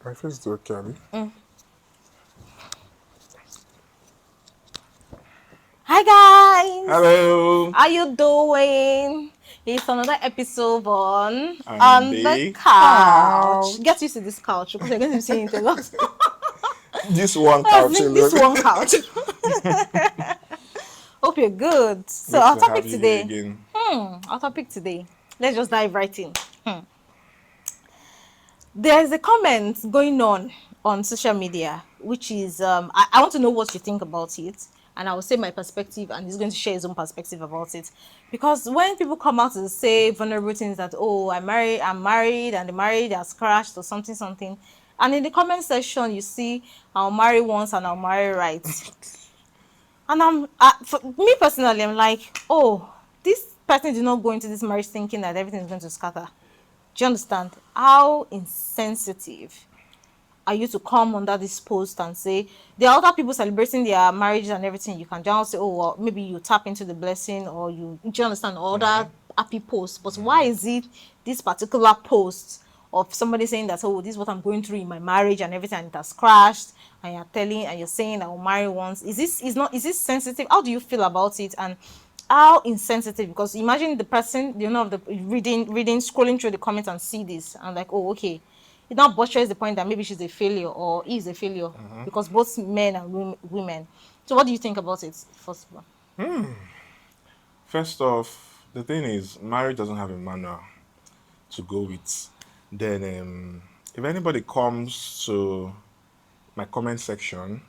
My face is okay, Abby. Hi guys, Hello. how you doing? It's another episode On on the the couch. Get couch. used to this couch because you're going to be seeing it a lot. This one I couch think this alone. one couch. Hope you're good. So Good our to topic have you here today. again. Our topic today. Let's just dive right in. There's a comment going on social media, which is I want to know what you think about it, and I will say my perspective, and he's going to share his own perspective about it. Because when people come out and say vulnerable things that I'm married, and the marriage has crashed or something something, and in the comment section you see I'll marry once and I'll marry right, and for me personally, I'm like, oh, this person did not go into this marriage thinking that everything is going to scatter. Do you understand how insensitive are you to come under this post and say there are other people celebrating their marriages and everything? You can just say, oh, well, maybe you tap into the blessing, or do you understand other happy posts? But why is it this particular post of somebody saying that, oh, this is what I'm going through in my marriage and everything, and it has crashed, and you're saying I will marry once? Is this sensitive? How do you feel about it? And how insensitive, because imagine the person, of the reading, scrolling through the comments and see this and like, oh, okay, it now buttress the point that maybe she's a failure or is a failure, because both men and women. So what do you think about it, first of all? First off, the thing is, marriage doesn't have a manual to go with. Then, if anybody comes to my comment section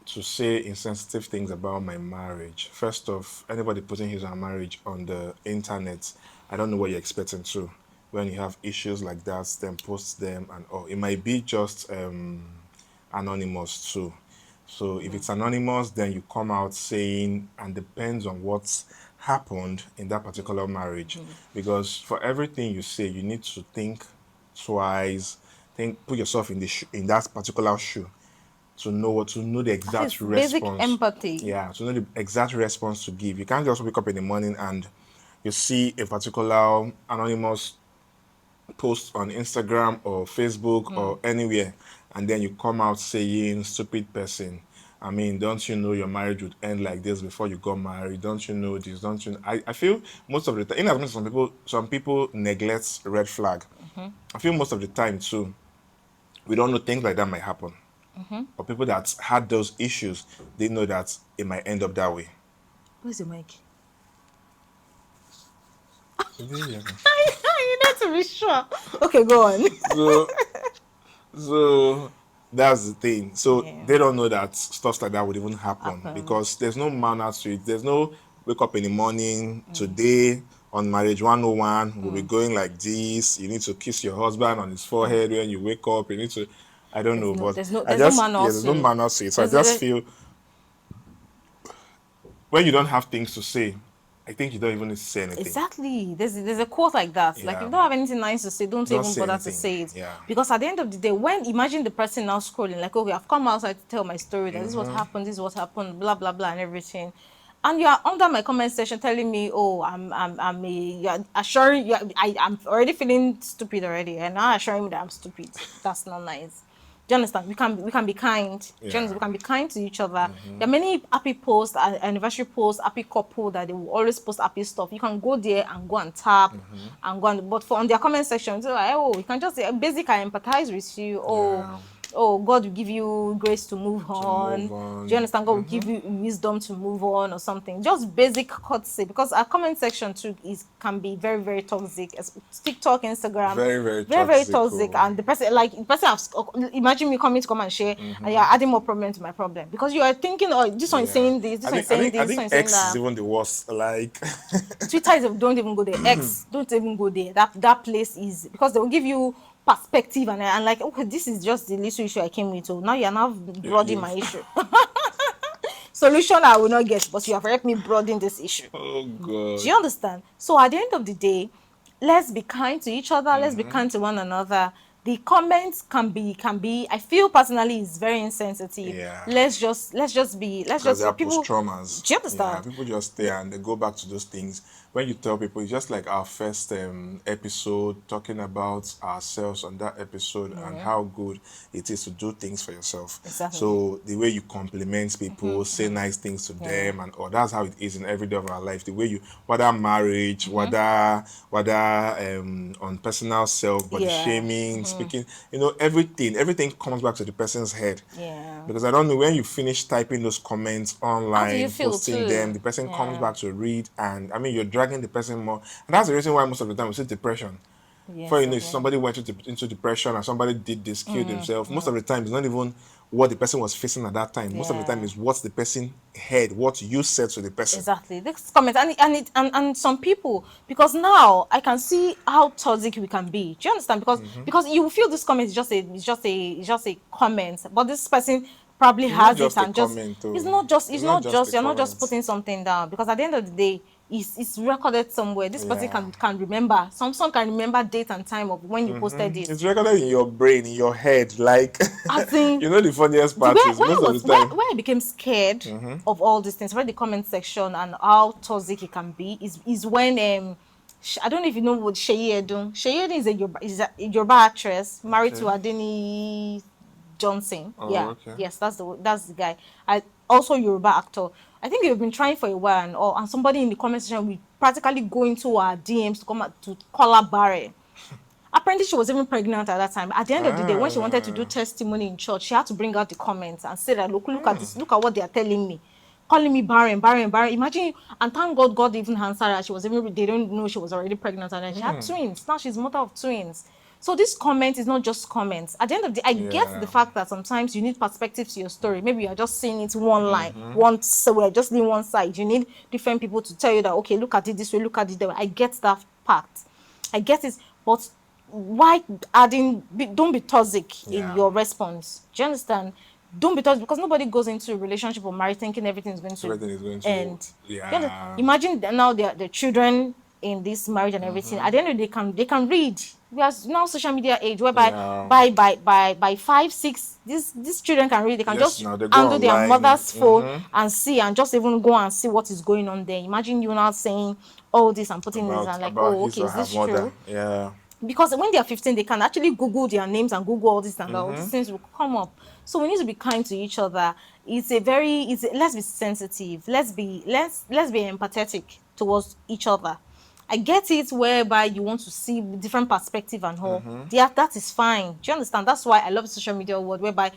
to say insensitive things about my marriage, first off, anybody putting his or her marriage on the internet, I don't know what you're expecting to. When you have issues like that, then post them and all. It might be just anonymous too. So if it's anonymous, then you come out saying, and depends on what's happened in that particular marriage. Because for everything you say, you need to think twice, put yourself in in that particular shoe to know the At exact least basic response. empathy. Yeah, to know the exact response to give. You can't just wake up in the morning and you see a particular anonymous post on Instagram or Facebook or anywhere, and then you come out saying stupid person. I mean, don't you know your marriage would end like this before you got married? Don't you know this? Don't you know? I feel most of the time, in as much as some people neglect red flag. I feel most of the time too, we don't know things like that might happen. Or people that had those issues, they know that it might end up that way. Where's your mic? Yeah. You need to be sure. Okay, go on. So So that's the thing. So Yeah, they don't know that stuff like that would even happen happen. because there's no manner to it. There's no wake up in the morning today on marriage 101. We'll be going like this. You need to kiss your husband on his forehead when you wake up. You need to, I don't know, but I There's no just, manner yeah, there's no to. manner to it. So I There's, just there, feel when you don't have things to say, I think you don't even need to say anything. Exactly. There's a quote like that. Like, if Yeah. you don't have anything nice to say, don't Don't even say bother to anything. say it. Yeah. Because at the end of the day, when imagine the person now scrolling, like, okay, I've come outside to tell my story that this is what happened, this is what happened, blah blah blah, and everything. And you are under my comment section telling me, oh, you're assuring you, I'm already feeling stupid already, and now assuring me that I'm stupid. That's not nice. Do you understand? We can be kind. Do you understand? Yeah. We can be kind to each other. There are many happy posts, anniversary posts, happy couple that they will always post happy stuff. You can go there and go and tap and go and, but for on their comment section, so like, oh, you can just say basic, I empathize with you. Yeah. Oh, God will give you grace to move To on. move Do you on. understand? God will give you wisdom to move on or something. Just basic courtesy, because our comment section too can be very, very toxic. TikTok, Instagram, Very, very very, very toxic. toxic. And the person has, imagine me coming to come and share, and you're adding more problem to my problem, because you are thinking, oh, this one is Yeah. saying this one is saying this, I this one think is saying X is that. even the worst. Like Twitter is, don't even go there. X, don't even go there. That place is, because they will give you perspective, and like, okay, this is just the little issue I came with. So now you're now broadening my you've issue. Solution I will not get, but you have helped me broaden this issue. oh Do god. you understand? So at the end of the day, let's be kind to each other. Let's be kind to one another. The comments can be. I feel personally is very insensitive. Yeah. Let's just be. Let's Because they just are post people. traumas. Do you Yeah, understand? people just stay and they go back to those things when you tell people, it's just like our first episode talking about ourselves on that episode and how good it is to do things for yourself. Exactly. So the way you compliment people, say nice things to Yeah. them, and or that's how it is in every day of our life. The way you, whether marriage, whether on personal self, body Yeah. shaming, speaking, everything comes back to the person's head. Yeah. Because I don't know, when you finish typing those comments How do you online, feel posting too? them, the person comes Yeah. back to read, and I mean, you're dragging the person more. And that's the reason why most of the time we see depression. Yes, For you know, if okay. somebody went into depression and somebody did this, killed himself, most of the time it's not even what the person was facing at that time. Most of the time Yeah. is what the person heard, what you said to the person. Exactly. This comment and some people, because now I can see how toxic we can be. Do you understand? Because you feel this comment is just a comment, but this person probably It's not has it just a and just comment, though. it's not just It's not just a you're not just comment. putting something down, because at the end of the day it's recorded somewhere. This person Yeah. can remember. Some can remember date and time of when you posted it. It's recorded in your brain, in your head. Like, As in, you know, the funniest part is most of the time. where I became scared of all these things, where the comment section and how toxic it can be, is when I don't know if you know what Sheyi Edun. Sheyi Edun is a Yoruba actress married to Adeni Johnson. Oh, Yeah, okay. yes, that's the guy. I also Yoruba actor. I think they've been trying for a while, and somebody in the comment section will practically go into our DMs to come out to call her Barry. Apparently, she was even pregnant at that time. At the end of the day, when she wanted to do testimony in church, she had to bring out the comments and say that, look at this, look at what they are telling me, calling me barren, barren, barren. Imagine, and thank God, God even answered her. She was even, they don't know she was already pregnant, and then she had twins. Now she's mother of twins. So this comment is not just comments. At the end of the day, I get the fact that sometimes you need perspective to your story. Maybe you're just seeing it one line, so we're just seeing one side. You need different people to tell you that, okay, look at it this way, look at it that way. I get that part. I get it, but why don't be toxic in Yeah. your response. Do you understand? Don't be toxic, because nobody goes into a relationship or marriage thinking everything is going to Everything is going to end. yeah. Imagine that now the children in this marriage and everything. At the end of the day, they can read. We are now social media age whereby Yeah. by 5, 6, these children can read. They can Yes, just now they go handle their online. mother's phone and see, and just even go and see what is going on there. Imagine you now saying all this and putting this and like, about oh, his okay, or is her this mother. true? Yeah. Because when they are 15, they can actually Google their names and Google all this and all these things will come up. So we need to be kind to each other. Let's be sensitive. Let's be empathetic towards each other. I get it whereby you want to see different perspective and all. Yeah, that is fine. Do you understand? That's why I love social media world, whereby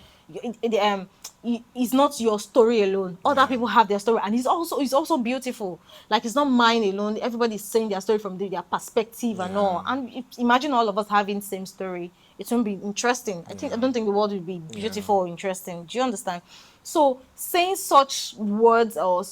it's not your story alone. Other people have their story, and it's also beautiful. Like, it's not mine alone. Everybody's saying their story from their perspective and all. And imagine all of us having same story. It won't be interesting. I don't think the world will be beautiful or interesting. Do you understand? So saying such words or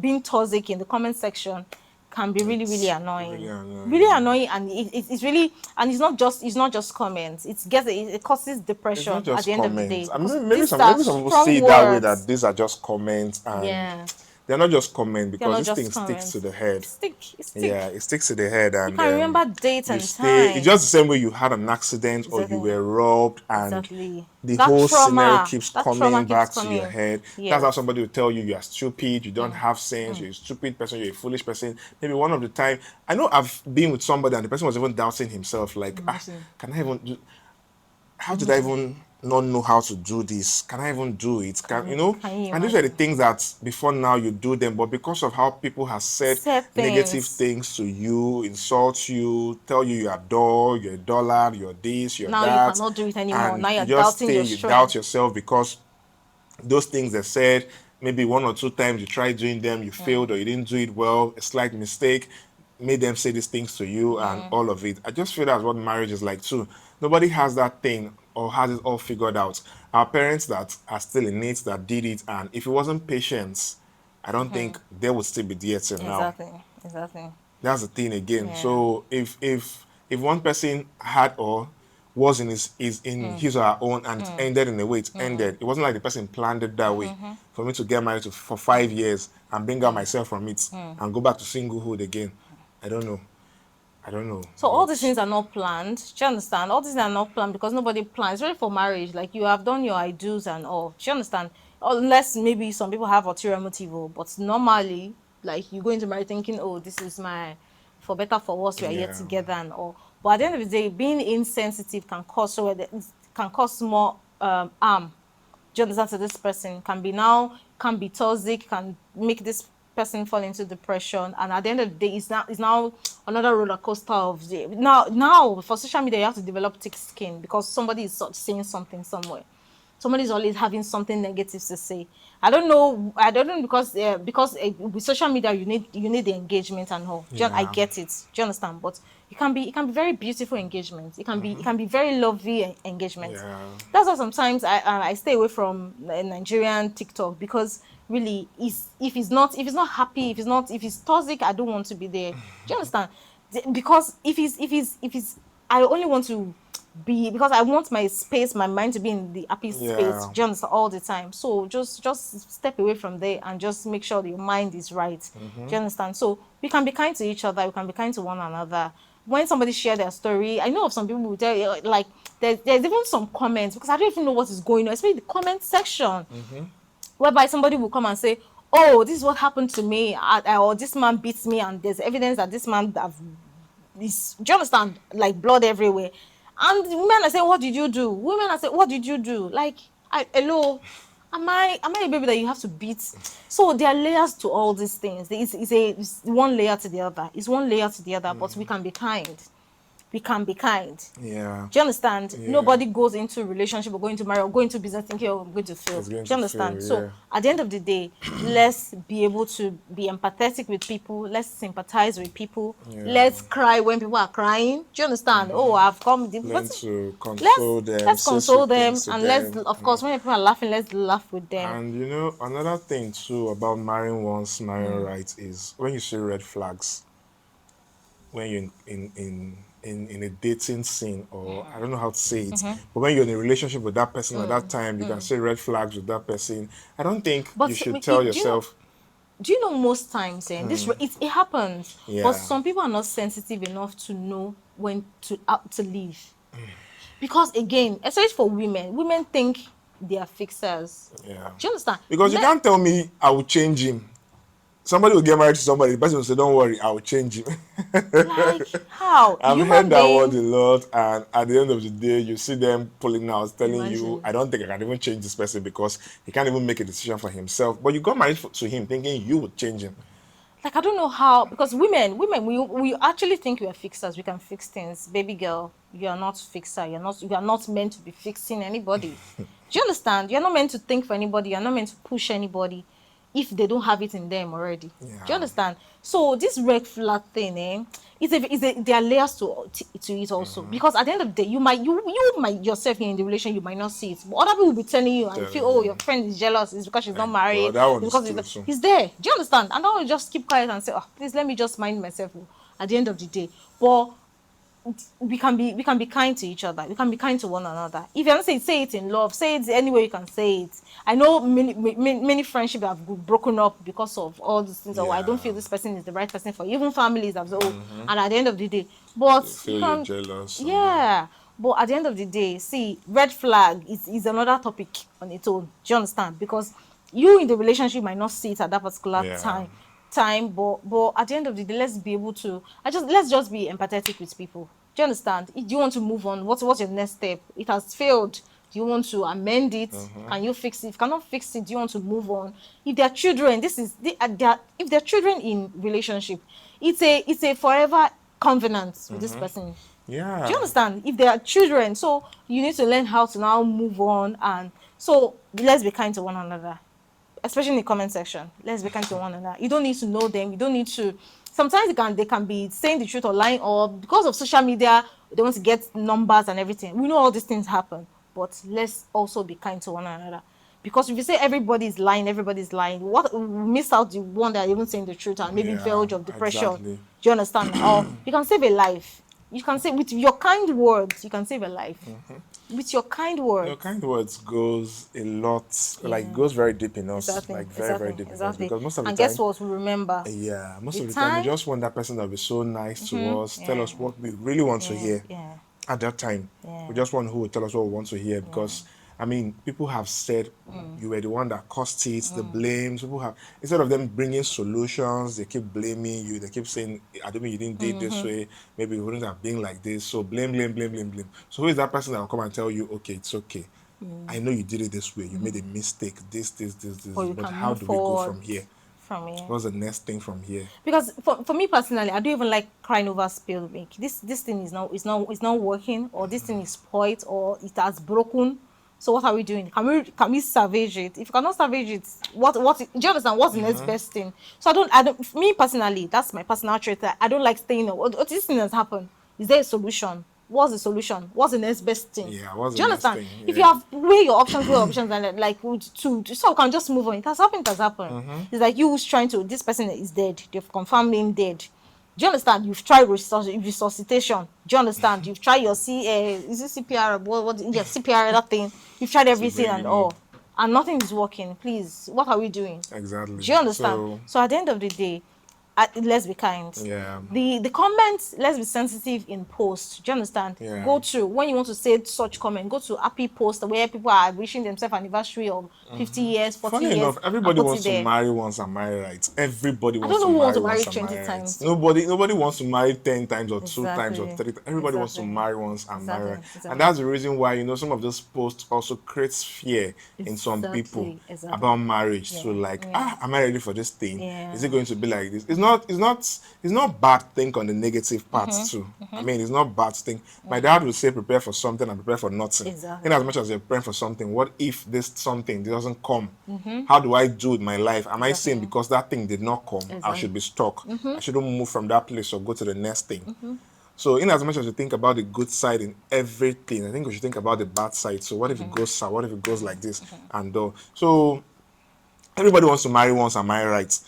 being toxic in the comment section can be really, really annoying. Really annoying, and it's really, and it's not just comments. It causes It's depression not just at the end of the day. comments. I mean, because maybe these some are people strong see it that way, words. that these are just comments, and Yeah. they're not just comments, They're not because this just thing sticks comments. to the head. It stick. Yeah, it sticks to the head, and You can remember date you and stay. time. It's just the same way you had an accident or you Exactly. were robbed, and Exactly. the That whole scenario trauma- keeps that trauma coming keeps back to your coming. head. Yes. That's how somebody will tell you are stupid, you don't have sense, you're a stupid person, you're a foolish person. Maybe one of the time, I know I've been with somebody and the person was even doubting himself, like, can I even do? How did I even not know how to do this? Can I even do it? Can you And these are the things that before now you do them, but because of how people have said Said negative things. things to you, insult you, tell you you're a dog, you're a dollar, you're this, you're Now you that, cannot do it anymore. and Now you're you just doubting stay, your you strength. doubt yourself because those things they said, maybe 1 or 2 times you tried doing them, you failed, or you didn't do it well, a slight mistake made them say these things to you, and all of it. I just feel that's what marriage is like too. Nobody has that thing or has it all figured out. Our parents that are still in it, that did it, and if it wasn't patience, I don't think they would still be there till now. Exactly. That's the thing again. Yeah. So if one person had or was in his or her own, and it ended in the way it ended, it wasn't like the person planned it that way. For me to get married for 5 years and bring out myself from it and go back to singlehood again, I don't know. So all these things are not planned. Do you understand? All these things are not planned because nobody plans. Really for marriage, like you have done your I do's and all. Do you understand? Unless maybe some people have ulterior motive, but normally Like you go into marriage thinking, oh, this is my, for better for worse, we are here Yeah. together and all. But at the end of the day, being insensitive can cause can cause more harm. Do you understand? To this person can be now, can be toxic, can make this person fall into depression, and at the end of the day, it's now another roller coaster of the now for social media you have to develop thick skin because somebody is saying something somewhere. Somebody's always having something negative to say. I don't know because with social media you need the engagement and all. I Yeah. get it. Do you understand? But it can be very beautiful engagement. It can be very lovely engagement. Yeah. That's why sometimes I stay away from Nigerian TikTok because really if he's not happy, if he's toxic, I don't want to be there. Do you understand? Because if he's I only want to be, because I want my space, my mind to be in the happy space, Yeah. just all the time. So just step away from there and just make sure that your mind is right. Do you understand? So we can be kind to each other, we can be kind to one another. When somebody share their story, I know of some people who tell you, like there's even some comments, because I don't even know what is going on, especially the comment section, whereby somebody will come and say, oh, this is what happened to me, or this man beats me, and there's evidence that this man is, do you understand, like blood everywhere. And women are saying, what did you do? Women are saying, what did you do? Like, hello, am I a baby that you have to beat? So there are layers to all these things. It's one layer to the other. It's one layer to the other, but we can be kind. We can be kind. Yeah. Do you understand? Yeah. Nobody goes into a relationship or going to marry or going to business thinking, oh, I'm going to fail. It's Do going you to understand? fail, So yeah. at the end of the day, let's be able to be empathetic with people. Let's sympathize with people. Yeah. Let's cry when people are crying. Do you understand? Oh, I've come. Learn But to let's console them, let's say console sweet them, things to and let's, them. of course, when people are laughing, let's laugh with them. And you know, another thing too about marrying once, marrying right is when you see red flags, when you're in a dating scene, or I don't know how to say it, but when you're in a relationship with that person at that time, you can see red flags with that person. I don't think you But should tell do you know? yourself, Do you know most times, it happens, but yeah, some people are not sensitive enough to know when to leave. Because again, especially for women think they are fixers. yeah. Do you understand? Because you can't tell me I will change him. Somebody will get married to somebody, the person will say, don't worry, I will change him. Like how I've heard human that word a being. lot, and at the end of the day, you see them pulling out, telling you, Imagine. I don't think I can even change this person because he can't even make a decision for himself. But you got married to him thinking you would change him. Like I don't know how, because women, we actually think we are fixers. We can fix things. Baby girl, you are not fixer. You are not meant to be fixing anybody. Do you understand? You're not meant to think for anybody. You're not meant to push anybody if they don't have it in them already. Do you Yeah. understand? So this red flag thing, there are layers to it also. Because at the end of the day, you might yourself in the relation, you might not see it, but other people will be telling you, and you feel, Telling oh, you. your friend is jealous. It's because she's not Well, married. that one It's is because true too. he's there. Do you understand? And I will just keep quiet and say, oh, please let me just mind myself at the end of the day. But we can be kind to each other. We can be kind to one another. If you don't say it in love, say it any way you can say it. I know many friendships have broken up because of all these things. Oh, I don't feel Yeah. this person is the right person for you. Even families have said, oh, and at the end of the day, but They you feel you're can, jealous and yeah. But at the end of the day, see, red flag is another topic on its own. Do you understand? Because you in the relationship might not see it at that particular yeah. time, but at the end of the day, let's just be empathetic with people. Do you understand? Do you want to move on? What's your next step? It has failed. Do you want to amend it? Can you fix it? If you cannot fix it, do you want to move on? If there are children, if there are children in relationship, it's a forever covenant with this person. Do Yeah. you understand? If there are children, so you need to learn how to now move on, and so let's be kind to one another, especially in the comment section. Let's be kind to one another. You don't need to know them. You don't need to. Sometimes they can be saying the truth or lying, or because of social media, they want to get numbers and everything. We know all these things happen, but let's also be kind to one another. Because if you say everybody's lying, what we miss out the one that even saying the truth and maybe Yeah. verge of depression. Exactly. Do you understand? Or you can save a life. You can say with your kind words, you can save a life. With your kind Your words. kind words goes a lot, like Yeah. goes very deep in us, Exactly, like very, very exactly, deep in us. exactly. Because most of the And guess time, what? We remember yeah, most the of the time we time. just want that person to be so nice to us, tell Yeah, us what we really want to yeah, hear yeah, at that time. yeah. We just want who will tell us what we want to hear because I mean, people have said you were the one that caused it, the blames. People have, instead of them bringing solutions, they keep blaming you. They keep saying, I don't mean you didn't do it this way. Maybe it wouldn't have been like this. So blame, blame, blame, blame, blame. So who is that person that will come and tell you, okay, it's okay. I know you did it this way. You made a mistake. Or you But can how move do we go forward from here? from here. What's the next thing from here? Because for me personally, I don't even like crying over spilled milk. This thing is not working, or this thing is spoiled, or it has broken. So what are we doing? Can we salvage it? If you cannot salvage it, do you understand what's the next best thing? So I don't me personally, that's my personal trait. I don't like staying. What this thing has happened? Is there a solution? What's the solution? What's the next best thing? Yeah, what's Do the you next understand? thing? If you Yeah. have weigh your options, and like so you can just move on. It has happened. It has happened. It's like you who's trying to. This person is dead. They've confirmed him dead. Do you understand? You've tried resuscitation. Do you understand? You've tried your is it CPR? Yeah, CPR, that thing. You've tried To everything bring and him up. all, and nothing is working. Please, what are we doing? Exactly. Do you understand? So So at the end of the day, let's be kind. yeah. The comments, let's be sensitive in post. Do you understand? Yeah. Go to when you want to say such comment, go to happy post where people are wishing themselves anniversary of 50 years, 40 Funny years, enough, and everybody put it wants to there. marry once and marry right. Everybody I wants don't to know who wants marry to marry once and 20 marry right. times. Nobody wants to marry 10 times or 2 times or Exactly. 30 times. Everybody wants to Exactly. marry once and marry right. Exactly. And that's the reason why, some of those posts also creates fear in some people Exactly. about marriage. So like, Yeah. am I ready for this thing? Yeah. Is it going to be like this? It's not bad think on the negative parts too. I mean, it's not bad thing. My dad would say prepare for something and prepare for nothing. Exactly. In as much as you're preparing for something, what if this something doesn't come? How do I do with my life? Am I saying because that thing did not come, I should be stuck? I shouldn't move from that place or go to the next thing. So, in as much as you think about the good side in everything, I think we should think about the bad side. So, what if it goes sour? What if it goes like this? And so, everybody wants to marry once and marry right.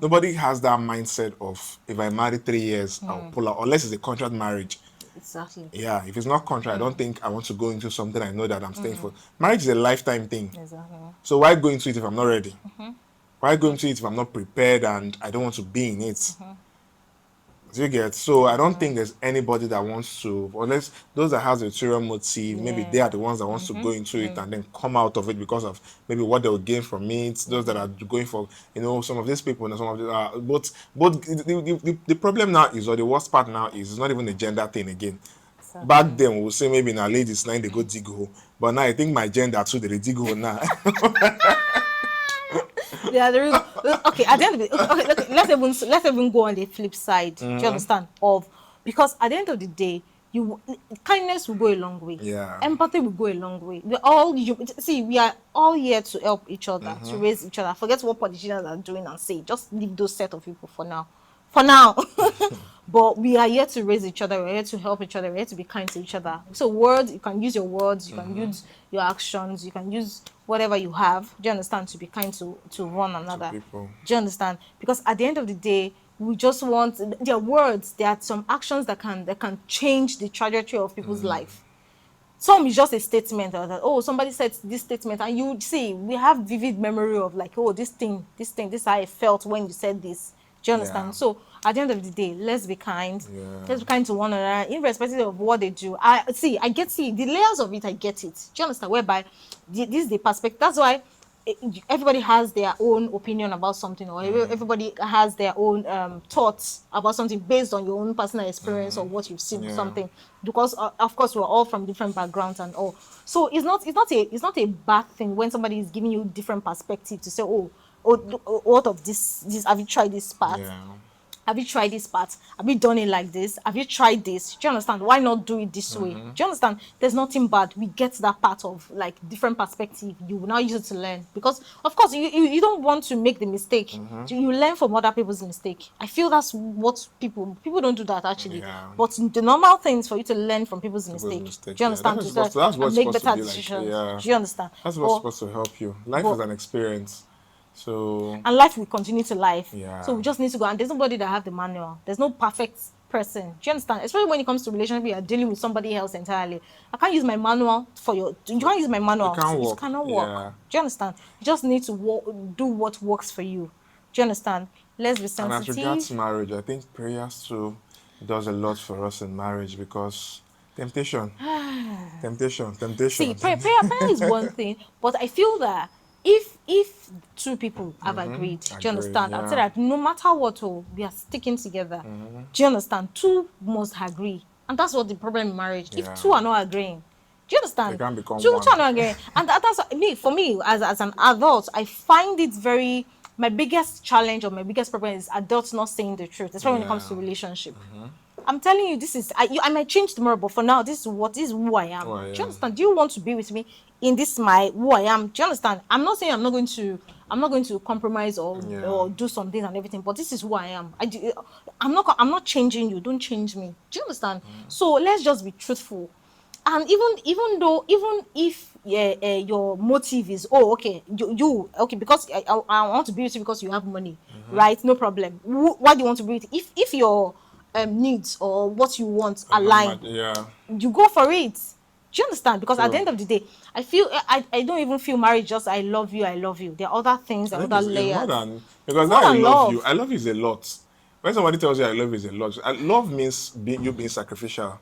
Nobody has that mindset of if I marry 3 years, I'll pull out, unless it's a contract marriage. Exactly. Yeah, if it's not contract, I don't think I want to go into something I know that I'm staying for. Marriage is a lifetime thing. Exactly. So why go into it if I'm not ready? Why go into it if I'm not prepared and I don't want to be in it? Do you get? So I don't think there's anybody that wants to, unless those that has a ulterior motive, maybe they are the ones that wants to go into it and then come out of it because of maybe what they'll gain from it. Those that are going for, some of these people and some of the both the problem now is, or the worst part now is, it's not even a gender thing again. Back then we would say maybe now ladies now they go dig hole, but now I think my gender too they dig hole now. Yeah, there is. Okay, at the end of it, okay, let's even go on the flip side. Do you understand? Because at the end of the day, kindness will go a long way. Yeah. Empathy will go a long way. We are all here to help each other, to raise each other. Forget what politicians are doing and say. Just leave those set of people for now. For now. But we are here to raise each other. We're here to help each other. We're here to be kind to each other. So words, you can use your words, you can use your actions, you can use whatever you have. Do you understand? To be kind to one another. people. Do you understand? Because at the end of the day, we just want their words. There are some actions that can change the trajectory of people's life. Some is just a statement that, oh, somebody said this statement, and you see, we have vivid memory of like, oh, this is how I felt when you said this. Do you understand? Yeah. So at the end of the day, let's be kind. Yeah. Let's be kind to one another, irrespective of what they do. I get the layers of it. I get it. Do you understand? Whereby this is the perspective. That's why everybody has their own opinion about something, or everybody has their own thoughts about something based on your own personal experience or what you've seen with Yeah. something. Because of course we're all from different backgrounds and all. So it's not a bad thing when somebody is giving you different perspective to say, what of this have you tried this part? Yeah. Have you tried this part? Have you done it like this? Have you tried this? Do you understand? Why not do it this way? Do you understand? There's nothing bad. We get that part of like different perspective. You will now use it to learn, because of course you don't want to make the mistake. You learn from other people's mistake. I feel that's what people don't do that actually. Yeah. But the normal thing is for you to learn from people's mistake. mistake, Do you yeah. understand? That's To what's- learn that's what's and make supposed to better be like, decisions. yeah. Do you understand? That's what's But- supposed to help you. Life but- is an experience. So and life will continue to life. Yeah. So we just need to go. And there's nobody that have the manual. There's no perfect person. Do you understand? Especially when it comes to relationship, you are dealing with somebody else entirely. I can't use my manual for your. You can't use my manual. It can't work. cannot work. Yeah. Do you understand? You just need to do what works for you. Do you understand? Let's be And as regards sensitive. marriage, I think prayers too does a lot for us in marriage, because I Temptation. Temptation. See, Temptation. prayer is one thing, but I feel that if two people have agreed, do you Agree, understand? And say yeah. that no matter what, oh, we are sticking together. Do you understand? Two must agree, and that's what the problem in marriage. If Yeah. two are not agreeing, do you understand? They can't become two, one. two are not agreeing, and that's what- me. For me, as an adult, I find it very. My biggest challenge or my biggest problem is adults not saying the truth, especially when it comes to Yeah. relationship. I'm telling you, this is I might change tomorrow, but for now, this is who I am. Who I Do you am. understand? Do you want to be with me in this my who I am? Do you understand? I'm not saying I'm not going to compromise Yeah. or do some things and everything, but this is who I am. I'm not changing you. Don't change me. Do you understand? So let's just be truthful. And even if your motive is, oh, okay, you okay, because I want to be with you because you have money, right? No problem. Why do you want to be with? If your needs or what you want align, Yeah. you go for it. Do you understand? Because at the True. end of the day, I don't even feel marriage just I love you, I love you. There are other things, I there are think other it's more layers. than, because It's more that than love. I love you is a lot. When somebody tells you I love you is a lot. Love means you being sacrificial.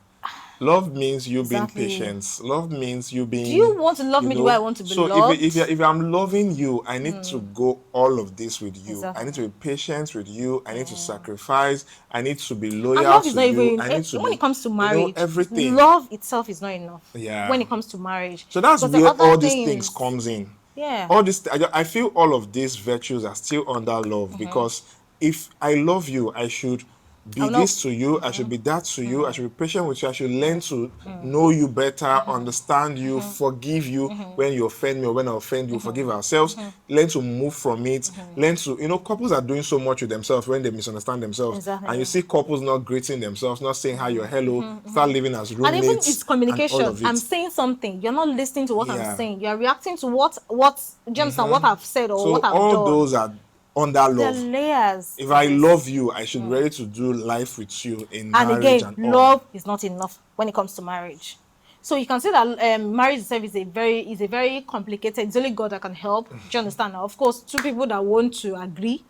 Love means you being Exactly. patient. Love means you Do being, you want to love me the way I want to be So if loved? if I'm loving you, I need to go all of this with you. I Exactly. need to be patient with you. I need to sacrifice. I need to be And loyal love is to not you. even I need to when it be, comes to marriage, everything. love itself is not enough. Yeah. When it comes to marriage, So that's because the where other all these things things, comes in. yeah, All this, I feel all of these virtues are still under love, because if I love you, I should I be will not. this to you, I should be that to you, I should be patient with you, I should learn Yes. to know you better, understand you, forgive you when you offend me or when I offend you, forgive ourselves, learn to move from it, learn to, couples are doing so much with themselves when they misunderstand themselves. And you Exactly. see couples not greeting themselves, not saying hi or hello, start living as And even it's roommates and all communication. of I'm it. saying something, you're not listening to what I'm Yeah. saying. You're reacting to what do you understand what I've said or So what I've all done. those are under There are love. layers If to I this. love you, I should be ready to do life with you in And marriage again, and all. love is not enough when it comes to marriage. So you can say that marriage itself is a very complicated. It's only God that can help. Do you understand? Now, of course, two people that want to agree,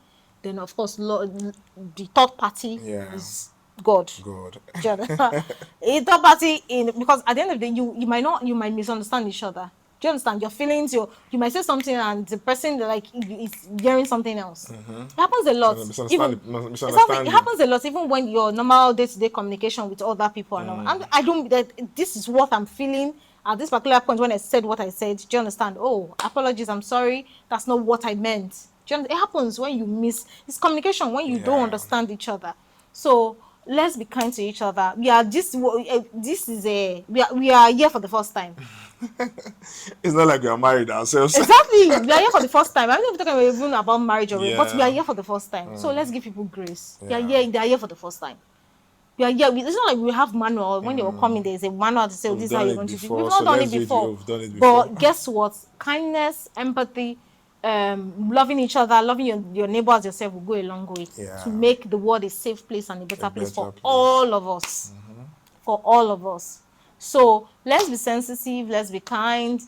then of course the third party Yeah, is God. God. Do you understand? A third party in because at the end of the day, you might misunderstand each other. Do you understand? Your feelings, you might say something and the person like is hearing something else. It happens a lot. Even exactly, it Misunderstanding. happens a lot. Even when your normal day-to-day communication with other people and all. And I don't. That this is what I'm feeling at this particular point when I said what I said. Do you understand? Oh, apologies. I'm sorry. That's not what I meant. Do you It happens when you miss. It's communication when you don't Yeah. understand each other. So let's be kind to each other. We are this is a we are here for the first time. It's not like we are married ourselves. Exactly, we are here for the first time. I'm not even talking even about marriage already, but we are Yeah. here for the first time. So let's give people grace. We are here. They are here for the first time. We are here. It's not like we have manual. When they were coming, there's a manual to say, oh, We've this is how done you're it going to do it. We've before, not so done let's it do it the way before. we've done it before. But guess what? Kindness, empathy, loving each other, loving your neighbor as yourself will go a long way Yeah. to make the world a safe place and a better place better for place. all of us. For all of us. So let's be sensitive. Let's be kind.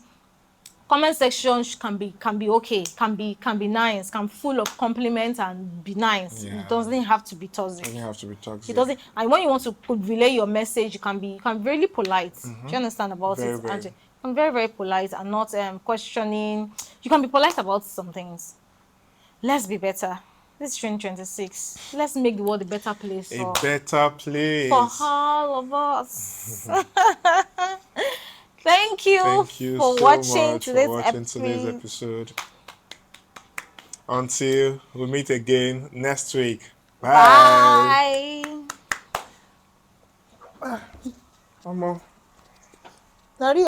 Comment section can be okay, can be nice, can full of compliments and be nice. Yeah. It doesn't have to be toxic. Doesn't have to be toxic. It doesn't. And when you want to relay your message, you can be really polite. Do you understand about Very, it? very. And you can be very very polite and not questioning. You can be polite about some things. Let's be better. This is 2026. Let's make the world a better place A better place. for all of us. Thank you Thank you for so watching much for today's watching today's episode. Until we meet again next week. Bye. Bye. Omo. Sorry.